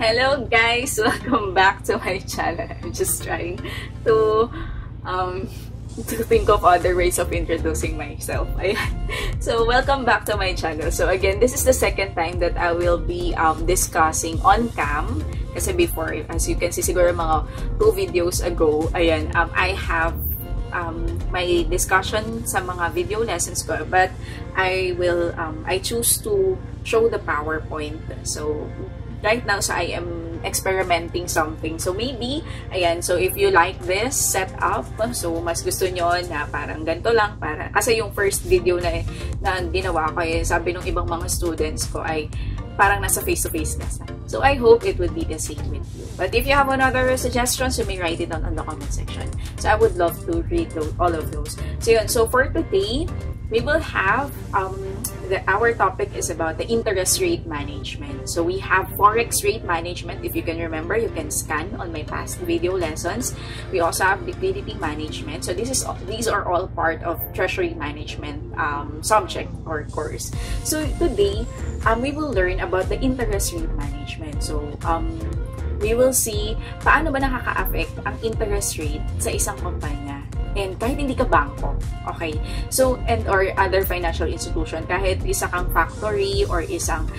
Hello guys! Welcome back to my channel. I'm just trying to think of other ways of introducing myself. So, welcome back to my channel. So again, this is the second time that I will be discussing on cam. Kasi before, as you can see, siguro mga 2 videos ago, ayan, I have my discussion sa mga video lessons ko, but I choose to show the PowerPoint. So, right now, so I am experimenting something. So, maybe, ayan, so if you like this setup, so mas gusto nyo na parang ganito lang, kasi yung first video na ginawa ko, sabi ng ibang mga students ko ay parang nasa face-to-face lesson. So, I hope it would be the same with you. But if you have another suggestions, you may write it down on the comment section. So, I would love to read all of those. So, yun. So, for today, we will have, our topic is about the interest rate management. So, we have forex rate management. If you can remember, you can scan on my past video lessons. We also have liquidity management. So, these are all part of treasury management subject or course. So, today, we will learn about the interest rate management. So, we will see paano ba nakaka-affect ang interest rate sa isang kumpanya. And kahit hindi ka bangko, okay? So, or other financial institution, kahit isa kang factory or isang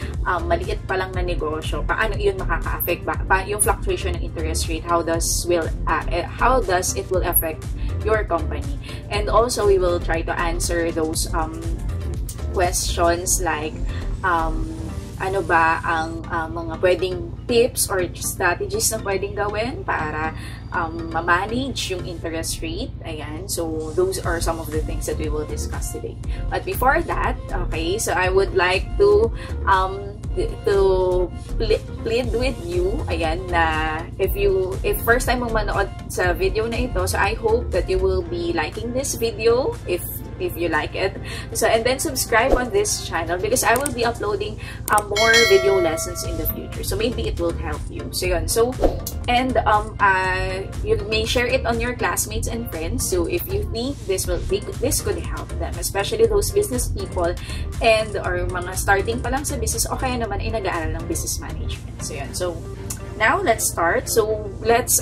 maliit pa lang na negosyo, paano yun makaka-affect ba? Yung fluctuation ng interest rate, how does it will affect your company? And also, we will try to answer those questions like, ano ba ang mga pwedeng tips or strategies na pwedeng gawin para ma-manage yung interest rate. Ayan. So, those are some of the things that we will discuss today. But before that, okay, so I would like to plead with you, ayan, na if first time mong manood sa video na ito, so I hope that you will be liking this video if you like it. So, and then subscribe on this channel because I will be uploading more video lessons in the future. So, maybe it will help you. So, yun. So, and you may share it on your classmates and friends. So, if you think this could help them, especially those business people or mga starting pa lang sa business, o kaya naman ay nag-aaral ng business management. So, yun. So, now, let's start. So, let's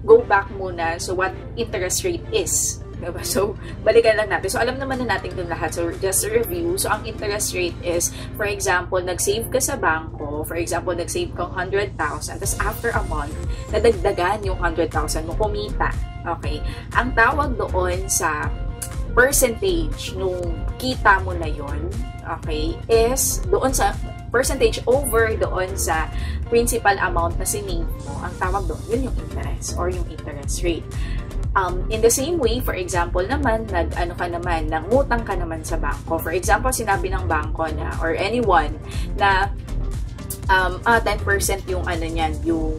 go back muna. So, what interest rate is. So, balikan lang natin. So, alam naman na natin itong lahat. So, just a review. So, ang interest rate is, for example, nag-save ka sa bangko. For example, nag-save kang 100,000. Tapos, after a month, nadagdagan yung 100,000 mo, kumita. Okay? Ang tawag doon sa percentage nung kita mo na yon, okay, is doon sa percentage over doon sa principal amount na sinave mo. Ang tawag doon, yun yung interest or yung interest rate. In the same way, for example naman, nangutang ka naman sa bangko. For example, sinabi ng bangko na, or anyone, na 10% yung niyan, yung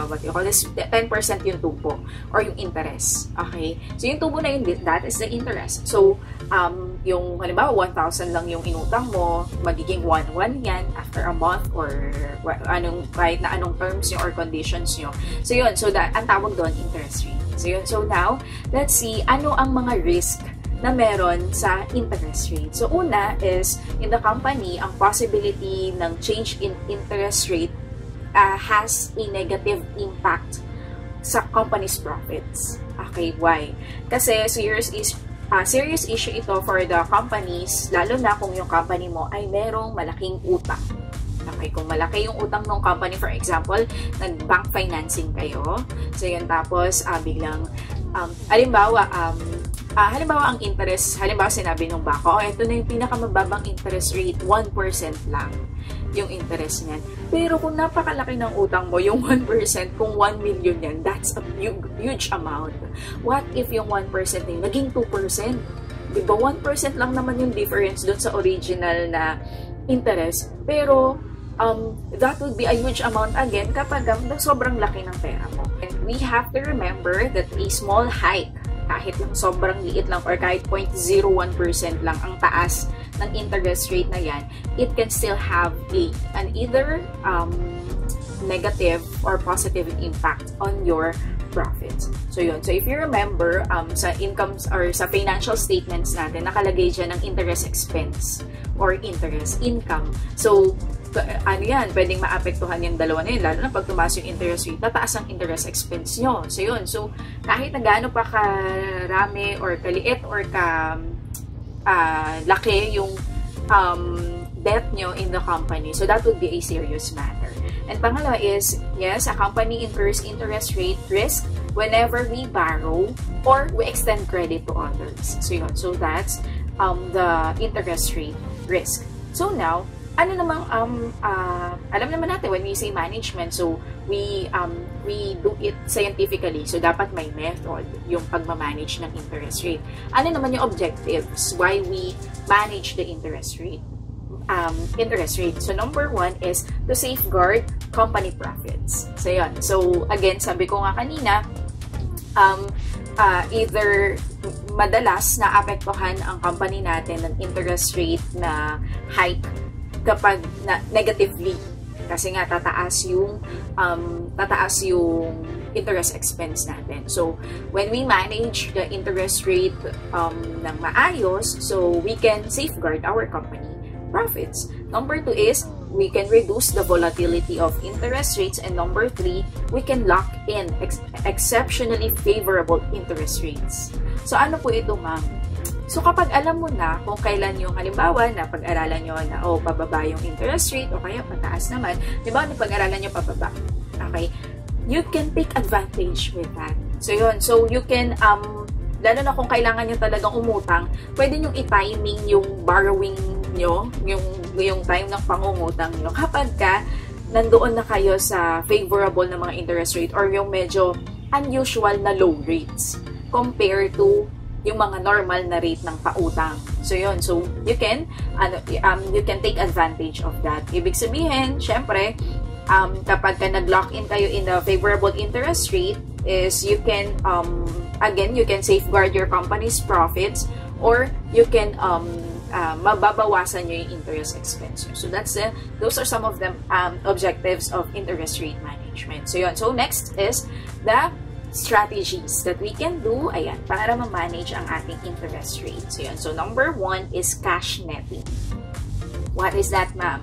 what you call this, 10% yung tubo or yung interest. Okay? So, yung tubo na yun, that is the interest. So, yung, halimbawa, 1,000 lang yung inutang mo, magiging 1,100 yan after a month or kahit na anong terms nyo or conditions nyo. So, yun. So, ang tawag doon, interest rate. So, yun. So, now, let's see, ano ang mga risk na meron sa interest rate. So, una is, in the company, ang possibility ng change in interest rate has a negative impact sa company's profits. Okay, why? Kasi serious issue ito for the companies, lalo na kung yung company mo ay merong malaking utang. Okay, kung malaki yung utang ng company, for example, nag-bank financing kayo. So, yun, tapos, biglang, halimbawa, ang interest, halimbawa, sinabi ng bangko, ito na yung pinakamababang interest rate, 1% lang yung interest niyan. Pero kung napakalaki ng utang mo, yung 1%, kung 1 million yan, that's a huge amount. What if yung 1% na yun, naging 2%? Diba, 1% lang naman yung difference doon sa original na interest. Pero, that would be a huge amount again kapag sobrang laki ng pera mo. And we have to remember that a small hike, kahit lang sobrang liit lang or kahit 0.01% lang ang taas ng interest rate na yan, it can still have an either negative or positive impact on your profits. So yun. So if you remember, sa incomes or sa financial statements natin, nakalagay dyan ang interest expense or interest income. So ano yan, pwedeng maapektuhan yung dalawa na yun, lalo na pag tumaas yung interest rate, tataas ang interest expense nyo. So yun, so kahit na gaano pa karami or kaliit or laki yung debt nyo in the company, so that would be a serious matter. And pangalawa is, yes, a company incurs interest rate risk whenever we borrow or we extend credit to others. So yun, so that's the interest rate risk. So now, ano namang alam naman natin when we say management, so we do it scientifically. So dapat may method yung pagma-manage ng interest rate. Ano naman yung objectives why we manage the interest rate? So number one is to safeguard company profits. So yun. So again, sabi ko nga kanina, either madalas na apektuhan ang company natin ng interest rate na hike kapag negatively, kasi nga tataas yung interest expense natin. So when we manage the interest rate ng maayos, so we can safeguard our company profits. Number two is we can reduce the volatility of interest rates, and number three, we can lock in exceptionally favorable interest rates. So ano po ito, ma'am? So kapag alam mo na kung kailan yung halimbawa na pag-aralan nyo na pababa yung interest rate o kaya pataas naman, di ba, pag-aralan nyo pababa, okay, you can take advantage with that. So yun, so you can lalo na kung kailangan nyo talagang umutang, pwede nyo i-timing yung borrowing nyo, yung time ng pangungutang nyo kapag nandoon na kayo sa favorable na mga interest rate or yung medyo unusual na low rates compared to yung mga normal na rate ng pautang. So yun, so you can take advantage of that. Ibig sabihin, syempre, kapag nag-lock in kayo in the favorable interest rate, is you can again, you can safeguard your company's profits, or you can mababawasan nyo yung interest expense. So that's those are some of the objectives of interest rate management. So yun. So next is the strategies that we can do, ayan, para ma-manage ang ating interest rate. So yun. So number one is cash netting. What is that, ma'am?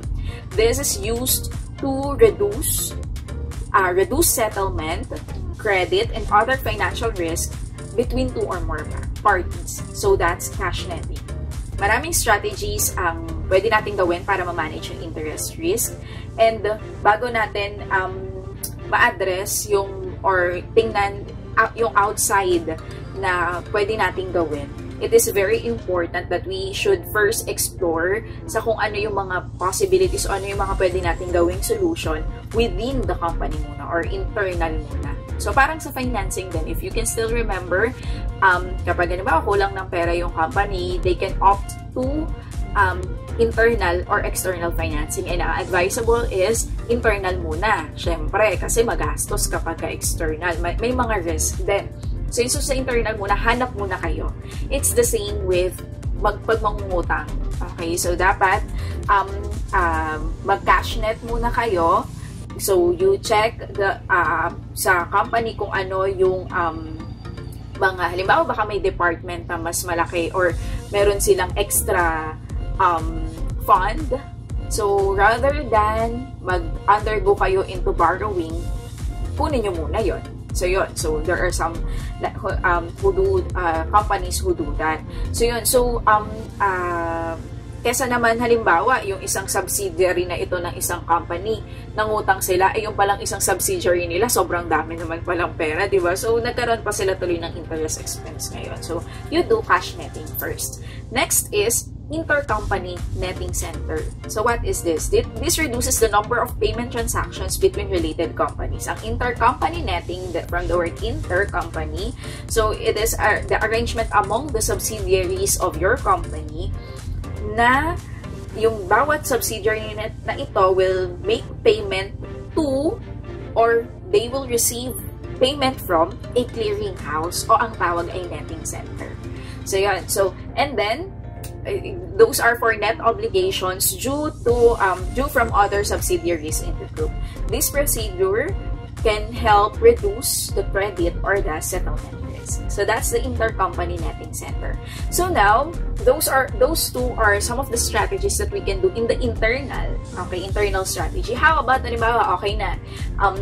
This is used to reduce settlement, credit, and other financial risk between two or more parties. So that's cash netting. Maraming strategies ang pwede natin gawin para ma-manage yung interest risk. And bago natin ma-address yung or tingnan yung outside na pwede nating gawin, it is very important that we should first explore sa kung ano yung mga possibilities o ano yung mga pwede nating gawing solution within the company muna or internal muna. So parang sa financing din, if you can still remember, kapag ba kulang ng pera yung company, they can opt to internal or external financing. And advisable is internal muna. Syempre, kasi magastos kapag external. May mga risk din. So, sa internal muna, hanap muna kayo. It's the same with pag mangungutang. Okay, so dapat mag-cash net muna kayo. So, you check sa company kung ano yung mga, halimbawa baka may department na mas malaki or meron silang extra fund. So, rather than mag-undergo kayo into borrowing, kunin nyo muna yon. So, yun. So, there are some companies who do that. So, yun. So, kesa naman halimbawa, yung isang subsidiary na ito ng isang company, nangutang sila, yung palang isang subsidiary nila, sobrang dami naman palang pera, di ba? So, nagkaroon pa sila tuloy ng interest expense ngayon. So, you do cash netting first. Next is intercompany netting center. So, what is this? This reduces the number of payment transactions between related companies. Ang intercompany netting, from the word intercompany, so it is the arrangement among the subsidiaries of your company na yung bawat subsidiary na ito will make payment to or they will receive payment from a clearing house o ang tawag ay netting center. So, yun. So, and then, those are for net obligations due from other subsidiaries in the group. This procedure can help reduce the credit or the settlement risk. So that's the intercompany netting center. So now, those two are some of the strategies that we can do in the internal strategy. How about, halimbawa, okay na,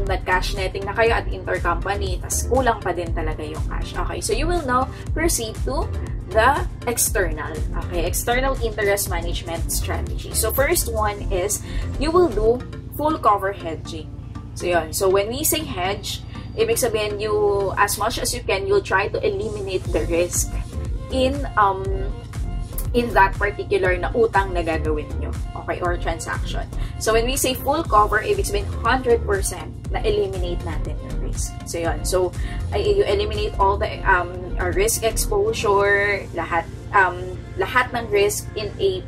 nag-cash netting na kayo at intercompany, tas kulang pa din talaga yung cash. Okay, so you will now proceed to the external interest management strategy. So first one is, you will do full cover hedging. So yun, so when we say hedge, ibig sabihin, as much as you can, you'll try to eliminate the risk in that particular na utang na gagawin nyo, okay, or transaction. So when we say full cover, ibig sabihin 100% na eliminate natin yung risk. So yun, so you eliminate all the risk exposure, lahat ng risk in a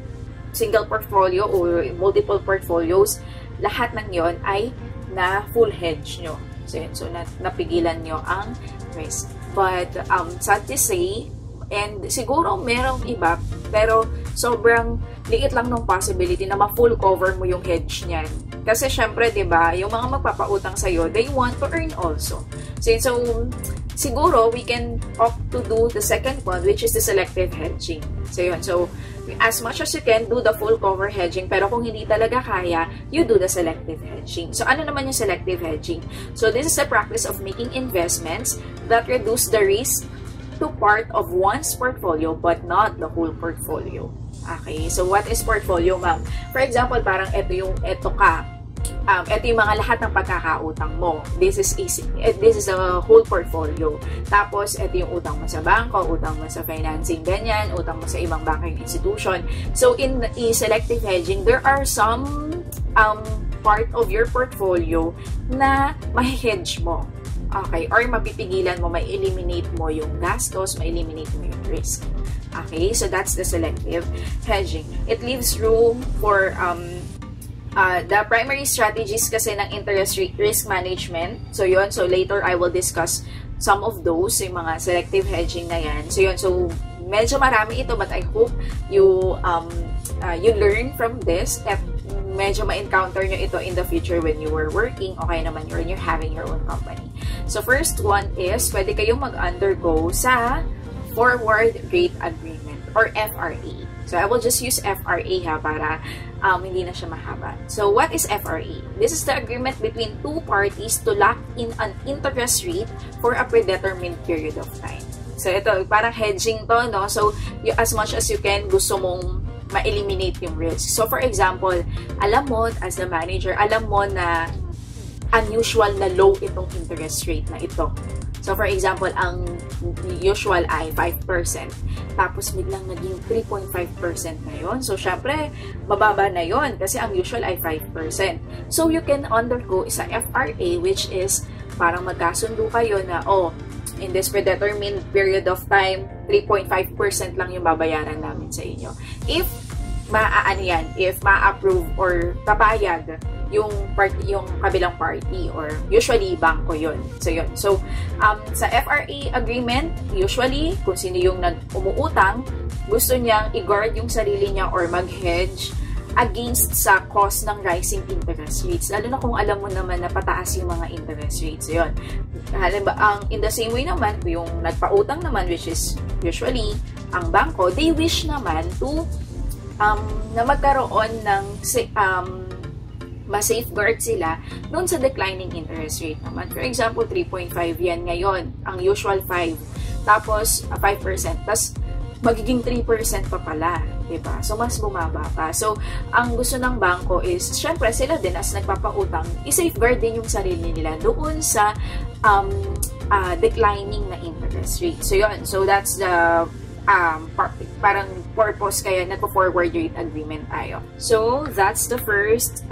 single portfolio or multiple portfolios, lahat ng yon ay na full hedge nyo. So napigilan nyo ang risk. But sad to say, and siguro merong iba, pero sobrang liit lang ng possibility na ma-full cover mo yung hedge niyan. Kasi syempre, 'di ba, yung mga magpapautang sa iyo, they want to earn also. So siguro we can opt to do the second one, which is the selective hedging. So yun. So as much as you can, do the full cover hedging, pero kung hindi talaga kaya, you do the selective hedging. So ano naman yung selective hedging? So this is the practice of making investments that reduce the risk to part of one's portfolio but not the whole portfolio. Okay, so what is portfolio, ma'am? For example, parang ito yung mga lahat ng pagkakautang mo. This is a whole portfolio. Tapos, ito yung utang mo sa bangko, utang mo sa financing, ganyan, utang mo sa ibang banking institution. So, in selective hedging, there are some part of your portfolio na ma-hedge mo. Okay? Or mapipigilan mo, ma-eliminate mo yung gastos, ma-eliminate mo yung risk. Okay? So, that's the selective hedging. It leaves room for the primary strategies kasi ng interest rate risk management. So, yun. So, later I will discuss some of those, yung mga selective hedging na yan. So, yun. So, medyo marami ito, but I hope you learn from this at medyo ma-encounter nyo ito in the future when you were working o kaya naman you're having your own company. So, first one is, pwede kayong mag-undergo sa forward rate agreement or FRA. So, I will just use FRA ha para hindi na siya mahaba. So, what is FRA? This is the agreement between two parties to lock in an interest rate for a predetermined period of time. So, ito, parang hedging to, no? So, as much as you can, gusto mong ma-eliminate yung risk. So, for example, alam mo, as the manager, alam mo na unusual na low itong interest rate na ito. So, for example, ang usual ay 5%. Tapos, biglang naging 3.5% na yun. So, syempre, mababa na yun kasi ang usual ay 5%. So, you can undergo isa FRA, which is parang magkasundo kayo na, in this predetermined period of time, 3.5% lang yung babayaran namin sa inyo. If ma-approve or papayag yung kabilang party or usually bangko yun. So yun. So sa FRA agreement, usually kung sino yung umuutang, gusto niyang i-guard yung sarili niya or mag-hedge against sa cost ng rising interest rates. Lalo na kung alam mo naman na pataas yung mga interest rates. So yun. In the same way naman, yung nagpautang naman, which is usually ang bangko, they wish naman to na magkaroon ng ma-safeguard sila doon sa declining interest rate naman. For example, 3.5 yan ngayon. Ang usual 5. Tapos, 5%. Tapos, magiging 3% pa pala. Diba? So, mas bumaba pa. So, ang gusto ng bangko is, syempre, sila din as nagpapautang, i-safeguard din yung sarili nila doon sa declining na interest rate. So, yun. So, that's the parang purpose kaya nagpo-forward rate agreement tayo. So, that's the first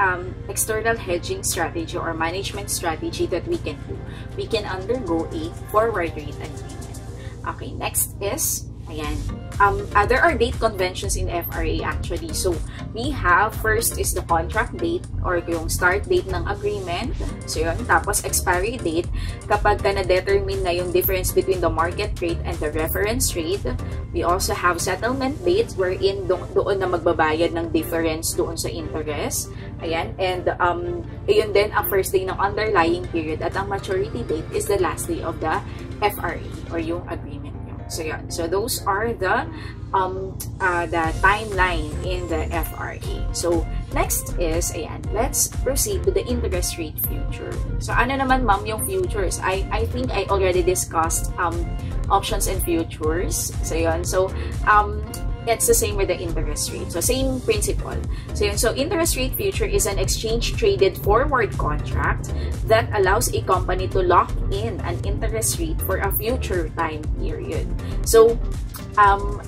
external hedging strategy or management strategy that we can do. We can undergo a forward rate agreement. Okay, next is Ayan. There are date conventions in FRA actually. So, we have, first is the contract date or yung start date ng agreement. So, yun. Tapos, expiry date. Kapag na-determine na yung difference between the market rate and the reference rate. We also have settlement dates wherein doon na magbabayad ng difference doon sa interest. Ayan. And, yun din ang first day ng underlying period. At ang maturity date is the last day of the FRA or yung agreement. So, yeah. So, those are the timeline in the FRA. So, next is, ayan, let's proceed to the interest rate future. So, ano naman, ma'am, yung futures? I think I already discussed options and futures. So, yun. So, it's the same with the interest rate. So, same principle. So, yun. So, interest rate future is an exchange-traded forward contract that allows a company to lock in an interest rate for a future time period. So, ang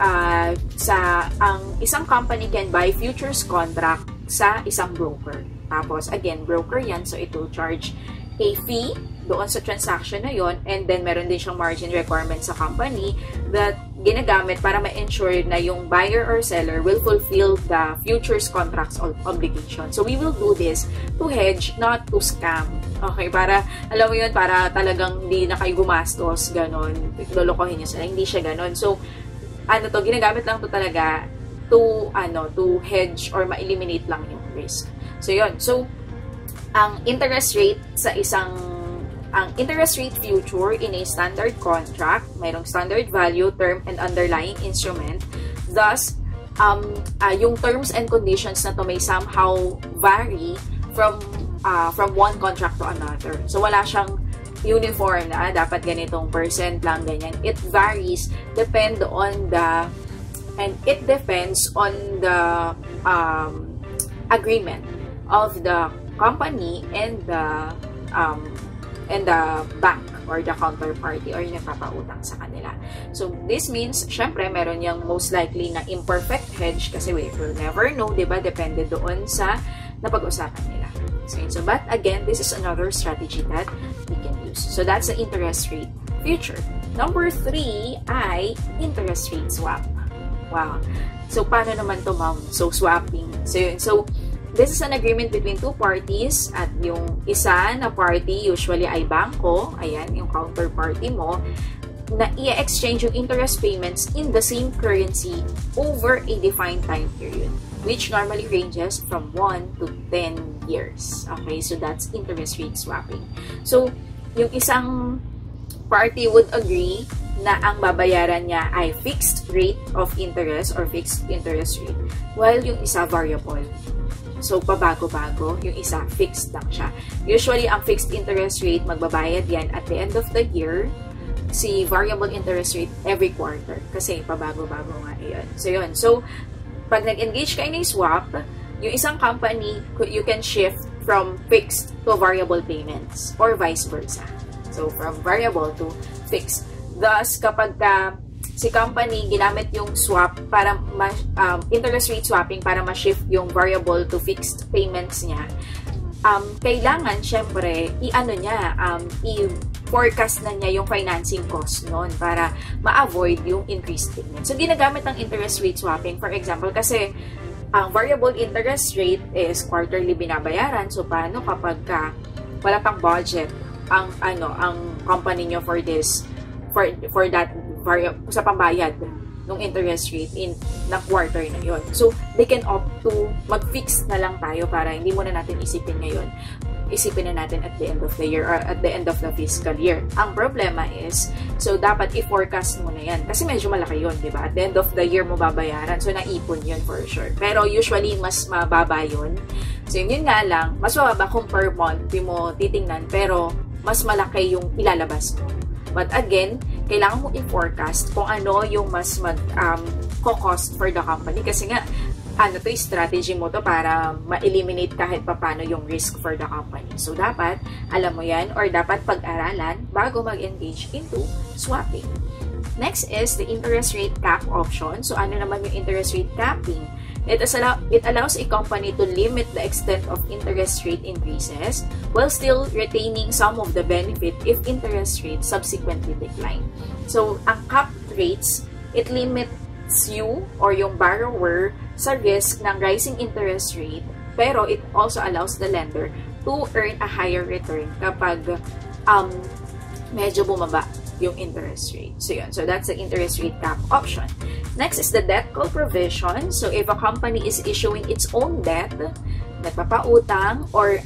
isang company can buy futures contract sa isang broker. Tapos, again, broker yan. So, it will charge a fee doon sa transaction na yon, and then meron din siyang margin requirement sa company that ginagamit para ma-ensure na yung buyer or seller will fulfill the futures contracts obligation. So, we will do this to hedge, not to scam. Okay, para, alam mo yun, para talagang hindi na kayo gumastos, ganon, lolokohin nyo sila, hindi siya ganon. So, ano to, ginagamit lang to talaga to hedge or ma-eliminate lang yung risk. So, yun. So, ang interest rate sa ang interest rate future in a standard contract, mayroong standard value, term, and underlying instrument. Thus, yung terms and conditions na to may somehow vary from one contract to another. So, wala siyang uniform na dapat ganitong percent lang, ganyan. It varies, depends on the agreement of the company and the bank or the counterparty or yung nagpapautang sa kanila. So, this means, syempre, meron yung most likely na imperfect hedge kasi we will never know, diba? Depende doon sa napag-usapan nila. So, but again, this is another strategy that we can use. So, that's the interest rate future. Number 3 ay interest rate swap. Wow. So, paano naman to, ma'am? So, swapping. So, this is an agreement between two parties at yung isa na party usually ay bangko, ayan, yung counterparty mo, na i-exchange yung interest payments in the same currency over a defined time period, which normally ranges from 1 to 10 years. Okay, so that's interest rate swapping. So, yung isang party would agree na ang babayaran niya ay fixed rate of interest or fixed interest rate, while yung isa variable. So, pabago-bago. Yung isa, fixed lang siya. Usually, ang fixed interest rate, magbabayad yan at the end of the year. Si variable interest rate, every quarter. Kasi, pabago-bago nga yun. So, yun. So, pag nag-engage kayo ng swap, yung isang company, you can shift from fixed to variable payments or vice versa. So, from variable to fixed. Thus, kapag si company ginamit yung swap para interest rate swapping para ma-shift yung variable to fixed payments niya, kailangan syempre i-forecast na niya yung financing cost nun para ma-avoid yung increased payment. So, ginagamit ng interest rate swapping, for example, kasi ang variable interest rate is quarterly binabayaran. So, paano kapag wala pang budget ang company nyo for that sa pambayad ng interest rate na quarter na yon. So, they can opt to mag-fix na lang tayo para hindi muna natin isipin ngayon. Isipin na natin at the end of the year or at the end of the fiscal year. Ang problema is, so dapat i-forecast mo na yan. Kasi medyo malaki yun, di ba? At the end of the year mo babayaran. So, naipon yun for sure. Pero usually, mas mababa yun. So, yun nga lang, mas mababa kung per month mo titingnan. Pero, mas malaki yung ilalabas mo. But again, kailangan mo i-forecast kung ano yung mas cost for the company. Kasi nga, strategy mo to para ma-eliminate kahit papano yung risk for the company. So, dapat, alam mo yan, or dapat pag-aralan bago mag-engage into swapping. Next is the interest rate cap option. So, ano naman yung interest rate capping? It allows a company to limit the extent of interest rate increases while still retaining some of the benefit if interest rates subsequently decline. So, ang cap rates it limits you or yung borrower sa risk ng rising interest rate, pero it also allows the lender to earn a higher return kapag medyo bumaba yung interest rate. So yun. So that's the interest rate cap option. Next is the debt call provision. So if a company is issuing its own debt, nagpapautang or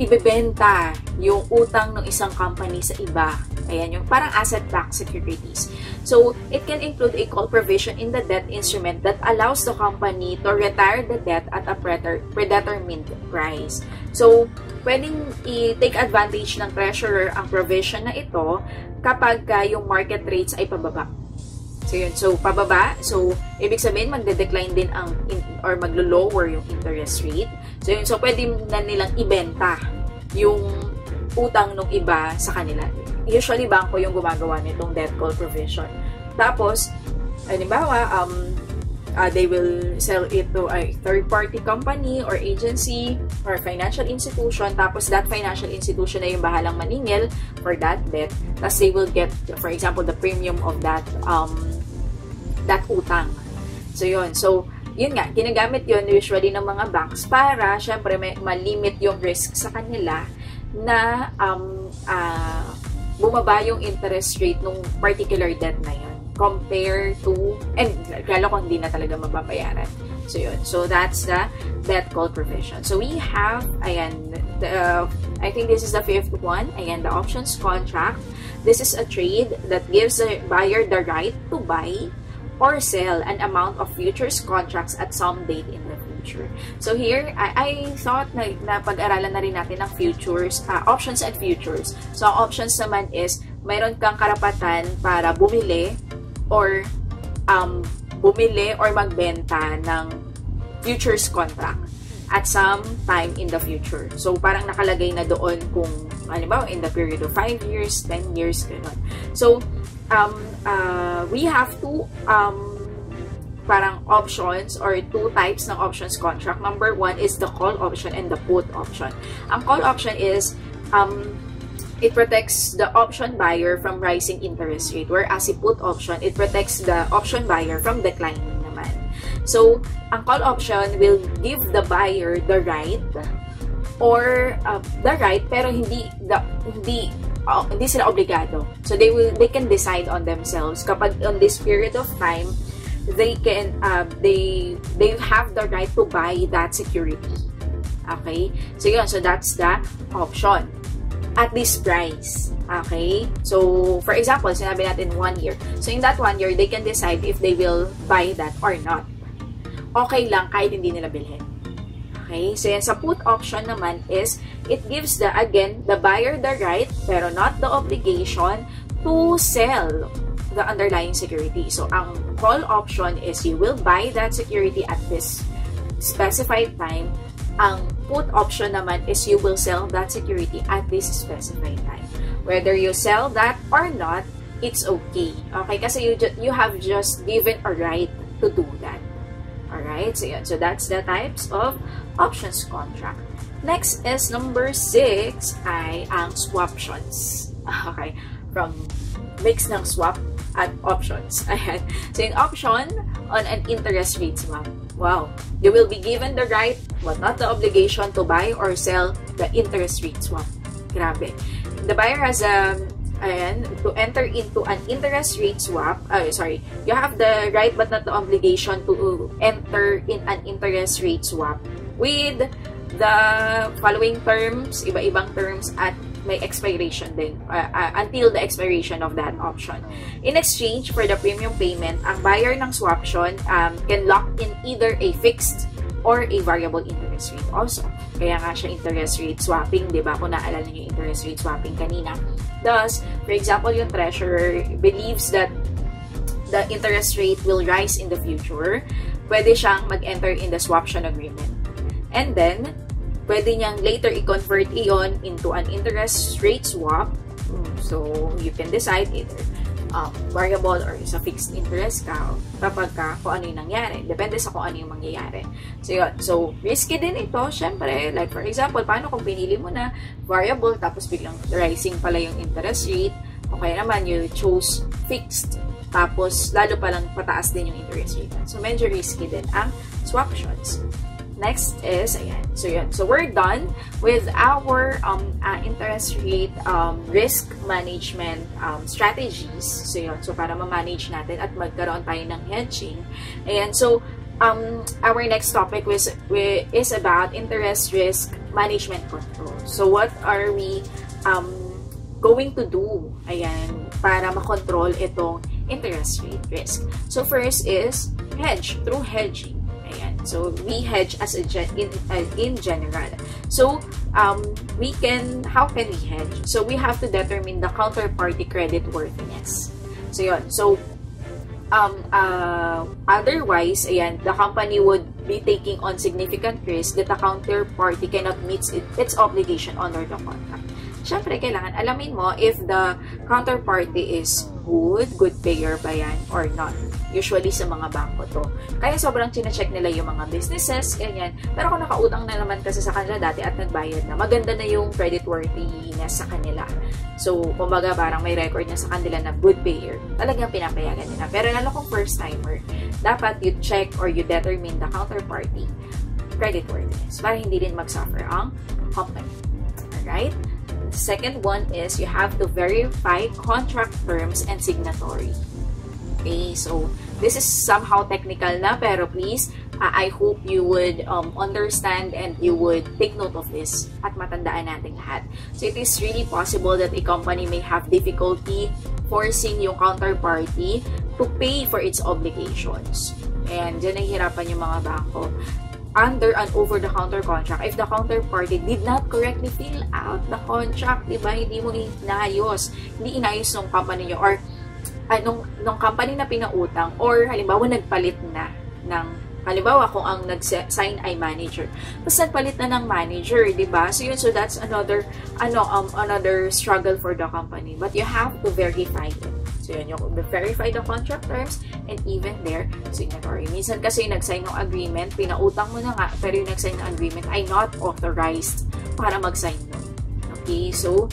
ibebenta yung utang ng isang company sa iba. Ayan, yung parang asset-backed securities. So, it can include a call provision in the debt instrument that allows the company to retire the debt at a predetermined price. So, pwedeng i-take advantage ng treasurer ang provision na ito kapag yung market rates ay pababa. So, yun. So, pababa. So, ibig sabihin, magde-decline din or maglo-lower yung interest rate. So, yun. So, pwede na nilang ibenta yung utang ng iba sa kanila. Usually, bangko yung gumagawa nitong debt call provision. Tapos, halimbawa, they will sell it to a third-party company or agency or financial institution. Tapos, that financial institution na yung bahalang maningil for that debt. Tapos, they will get, for example, the premium of that utang. So, yun. So, yun nga, ginagamit yun usually ng mga banks para, syempre, malimit yung risk sa kanila na bumaba yung interest rate nung particular debt na yun compared to, and lalo kung hindi na talaga mababayaran. So, yun. So, that's the debt call provision. So, we have, ayan, I think this is the fifth one. Ayan, the options contract. This is a trade that gives the buyer the right to buy or sell an amount of futures contracts at some date in the future. So here, I thought na pag-aralan na rin natin ng futures, options and futures. So options naman is, mayroon kang karapatan para bumili or magbenta ng futures contract at some time in the future. So parang nakalagay na doon kung, halimbawa, in the period of 5 years, 10 years, gano'n. So, we have two parang options or two types ng options contract. Number one is the call option and the put option. Ang call option is it protects the option buyer from rising interest rate, whereas the put option, it protects the option buyer from declining naman. So, ang call option will give the buyer the right or pero hindi sila obligado. So they can decide on themselves kapag on this period of time they can they have the right to buy that security. Okay? So yun, so that's the option at this price. Okay? So for example, sinabi natin 1 year. So in that 1 year, they can decide if they will buy that or not. Okay lang kahit hindi nila bilhin. Okay? So yan, sa put option naman is, it gives the buyer the right, pero not the obligation to sell the underlying security. So, ang call option is you will buy that security at this specified time. Ang put option naman is you will sell that security at this specified time. Whether you sell that or not, it's okay. Okay? Kasi you have just given a right to do that. Alright, so yun. So that's the types of options contract. Next is number 6 ay ang swaptions. Okay, from mix ng swap at options. Ayan. So in option on an interest rate swap, wow, you will be given the right but not the obligation to buy or sell the interest rate swap. Grabe. The buyer has to enter into an interest rate swap. You have the right but not the obligation to enter in an interest rate swap with the following terms, iba-ibang terms at may expiration din until the expiration of that option. In exchange for the premium payment, ang buyer ng swaption can lock in either a fixed or a variable interest rate also. Kaya nga siya interest rate swapping, di ba? Kung naalala niyo yung interest rate swapping kanina. Thus, for example, yung treasurer believes that the interest rate will rise in the future. Pwede siyang mag-enter in the swaption agreement. And then, pwede niyang later i-convert iyon into an interest rate swap. So, you can decide either variable or sa fixed interest ka kapag kung ano yung nangyari. Depende sa kung ano yung mangyayari. So, yun. So, risky din ito. Syempre, like for example, paano kung pinili mo na variable tapos biglang rising pala yung interest rate? O kaya naman you chose fixed, tapos lalo palang pataas din yung interest rate. So medyo risky din ang swap options. Next is, ayan. So, yun. So, we're done with our interest rate risk management strategies. So, yun. So, para ma-manage natin at magkaroon tayo ng hedging. Ayan. So, our next topic is about interest risk management control. So, what are we going to do, ayan, para makontrol itong interest rate risk? So, first is hedge, through hedging. So we hedge as in general. So how can we hedge? So we have to determine the counterparty credit worthiness. So yun. So otherwise, ayan, the company would be taking on significant risk that the counterparty cannot meet its obligation under the contract. Siyempre, kailangan alamin mo if the counterparty is good payer ba yan or not. Usually sa mga bangko to. Kaya sobrang chine-check nila yung mga businesses, ganyan. Pero kung nakautang na naman kasi sa kanila dati at nagbayad na, maganda na yung creditworthiness sa kanila. So, kumbaga parang may record na sa kanila na good payer. Talagang pinapayagan nila. Pero lalo kung first timer, dapat you check or you determine the counterparty creditworthiness para hindi din mag-suffer ang company. Alright? Second one is you have to verify contract terms and signatory. Okay, so this is somehow technical na, pero please, I hope you would understand and you would take note of this at matandaan natin lahat. So it is really possible that a company may have difficulty forcing yung counterparty to pay for its obligations. And dyan nahihirapan yung mga bangko. Under and over the counter contract, if the counterparty did not correctly fill out the contract, diba, hindi mo inayos, hindi inayos ng company nyo, or nung company na pinautang, or halimbawa nagpalit na ng, halimbawa kung ang nag-sign ay manager, tapos nagpalit na ng manager, diba? So yun, so that's another struggle for the company, but you have to verify it. So yun, you verify the contract terms and even their signatory. Minsan kasi yung nag-sign ng agreement, pinautang mo na nga, pero yung nag-sign ng agreement ay not authorized para mag-sign nun. Okay, so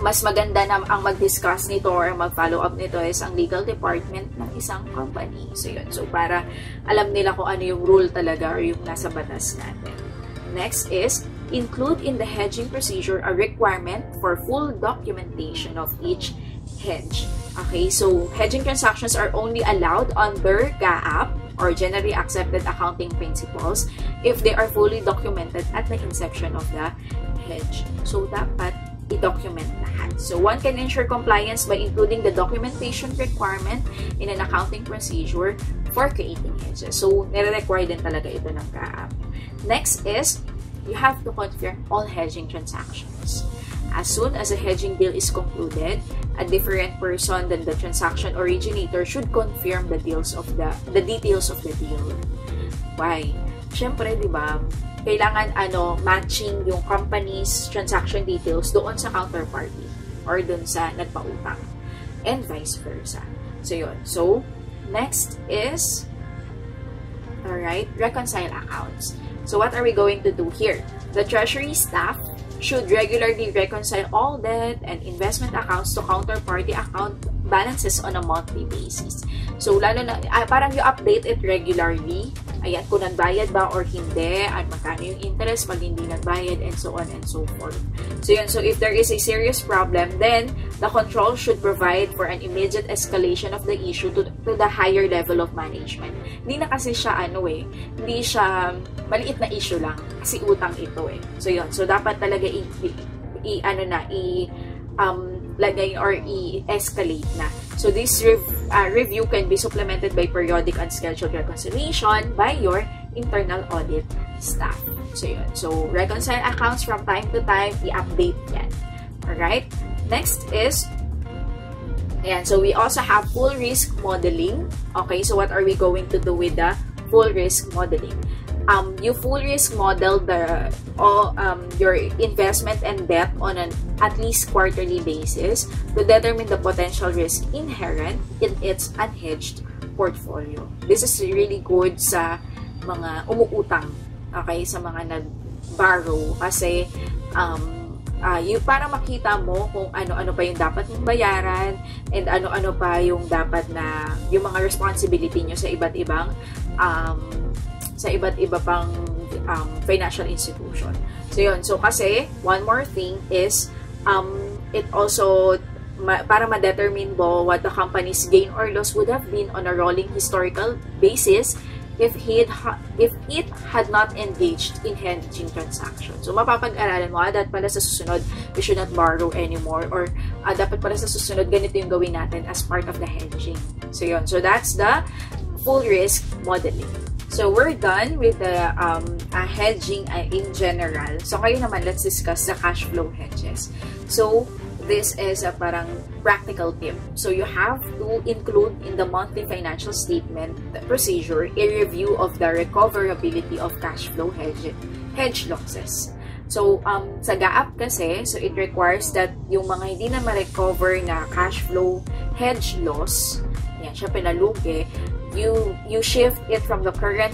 mas maganda na ang mag-discuss nito or mag-follow up nito is ang legal department ng isang company. So yun, so para alam nila kung ano yung rule talaga or yung nasa batas natin. Next is, include in the hedging procedure a requirement for full documentation of each hedge. Okay, so hedging transactions are only allowed under GAAP or generally accepted accounting principles if they are fully documented at the inception of the hedge. So dapat i-document lahat. So one can ensure compliance by including the documentation requirement in an accounting procedure for creating hedges. So nire-require din talaga ito ng GAAP. Next is, you have to confirm all hedging transactions. As soon as a hedging deal is concluded, a different person than the transaction originator should confirm the details of the deal. Why? Siyempre, di ba, kailangan matching yung company's transaction details doon sa counterparty or doon sa nagpautang and vice versa. So yun. So next is, alright, reconcile accounts. So what are we going to do here? The Treasury staff should regularly reconcile all debt and investment accounts to counterparty account balances on a monthly basis. So, lalo na, parang you update it regularly. Ayan, kung nagbayad ba or hindi, at magkano yung interest pag hindi nagbayad, and so on and so forth. So, yun. So, if there is a serious problem, then the control should provide for an immediate escalation of the issue to the higher level of management. Hindi na kasi siya, hindi siya maliit na issue lang. Kasi utang ito So, yun. So, dapat talaga lagay or i-escalate na. So, this review can be supplemented by periodic unscheduled reconciliation by your internal audit staff. So, yun. So, reconcile accounts from time to time, i-update yan. Alright? Next is, ayan, so we also have full risk modeling. Okay, so what are we going to do with the full risk modeling? You full risk model your investment and debt on an at least quarterly basis to determine the potential risk inherent in its unhedged portfolio. This is really good sa mga umuutang, okay, sa mga nag-borrow kasi para makita mo kung ano-ano pa yung dapat mong bayaran and ano-ano pa yung dapat na yung mga responsibility nyo sa iba't ibang pang financial institution. So yun, so kasi one more thing is it also para ma-determine mo what the company's gain or loss would have been on a rolling historical basis if it had not engaged in hedging transactions. So, mapapag-aralan mo, dapat pala sa susunod, we should not borrow anymore, or dapat pala sa susunod, ganito yung gawin natin as part of the hedging. So, yun. So, that's the full risk modeling. So, we're done with the hedging in general. So, ngayon naman, let's discuss the cash flow hedges. So, this is a parang practical tip. So, you have to include in the monthly financial statement procedure a review of the recoverability of cash flow hedge losses. So, sa GAAP kasi, so it requires that yung mga hindi na ma-recover na cash flow hedge loss, yan siya pinalugi, you shift it from the current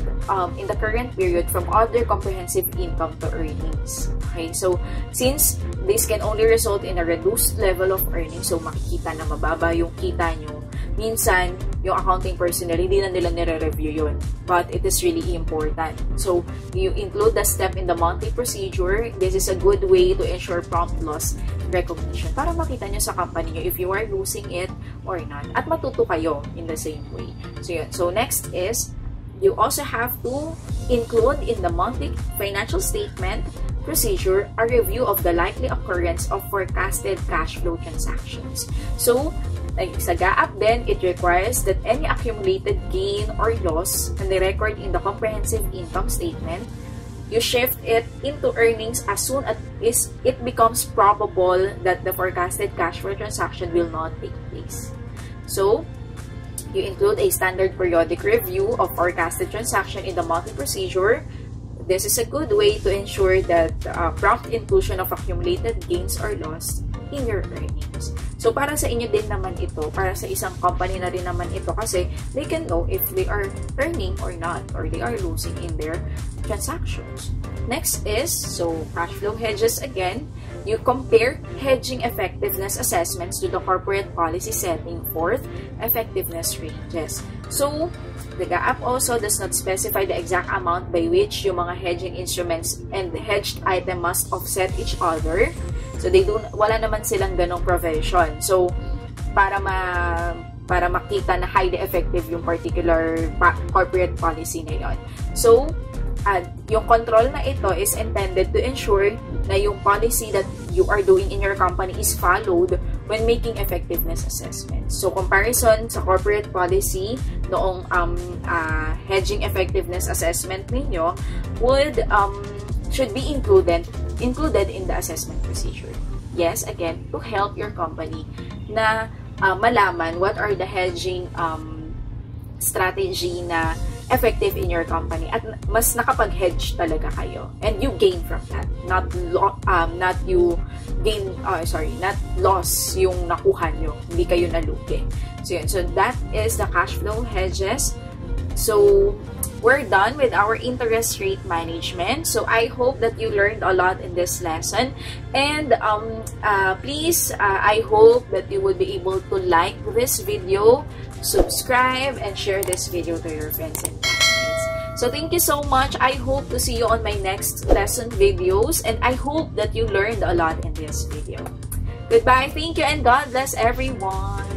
in the current period from other comprehensive income to earnings. Okay, so since this can only result in a reduced level of earnings, so makikita na mababa yung kita nyo, minsan yung accounting personnel hindi na nila nire-review yun, but it is really important. So you include the step in the monthly procedure. This is a good way to ensure prompt loss recognition para makita nyo sa company nyo if you are losing it or not, at matuto kayo in the same way. So yun. So next is you also have to include in the monthly financial statement procedure a review of the likely occurrence of forecasted cash flow transactions. So sa GAAP then, it requires that any accumulated gain or loss on the record in the comprehensive income statement, you shift it into earnings as soon as it becomes probable that the forecasted cash flow transaction will not take place. So, you include a standard periodic review of forecasted transaction in the monthly procedure. This is a good way to ensure that prompt inclusion of accumulated gains or loss in your earnings. So, para sa inyo din naman ito, para sa isang company na rin naman ito kasi they can know if they are earning or not, or they are losing in their transactions. Next is, so cash flow hedges again, you compare hedging effectiveness assessments to the corporate policy setting forth effectiveness ranges. So, the GAAP also does not specify the exact amount by which yung mga hedging instruments and the hedged item must offset each other. So, wala naman silang ganong provision. So, para makita na highly effective yung particular corporate policy na yun. So, yung control na ito is intended to ensure na yung policy that you are doing in your company is followed when making effectiveness assessments. So, comparison sa corporate policy noong hedging effectiveness assessment ninyo should be included in the assessment procedure. Yes, again, to help your company na malaman what are the hedging strategy na effective in your company at mas nakapag-hedge talaga kayo and you gain from that, not loss yung nakuha nyo, hindi kayo nalugi. So yun, so that is the cash flow hedges. So we're done with our interest rate management. So I hope that you learned a lot in this lesson, and please, I hope that you will be able to like this video, subscribe, and share this video to your friends and classmates. So thank you so much. I hope to see you on my next lesson videos, and I hope that you learned a lot in this video. Goodbye, thank you, and God bless everyone.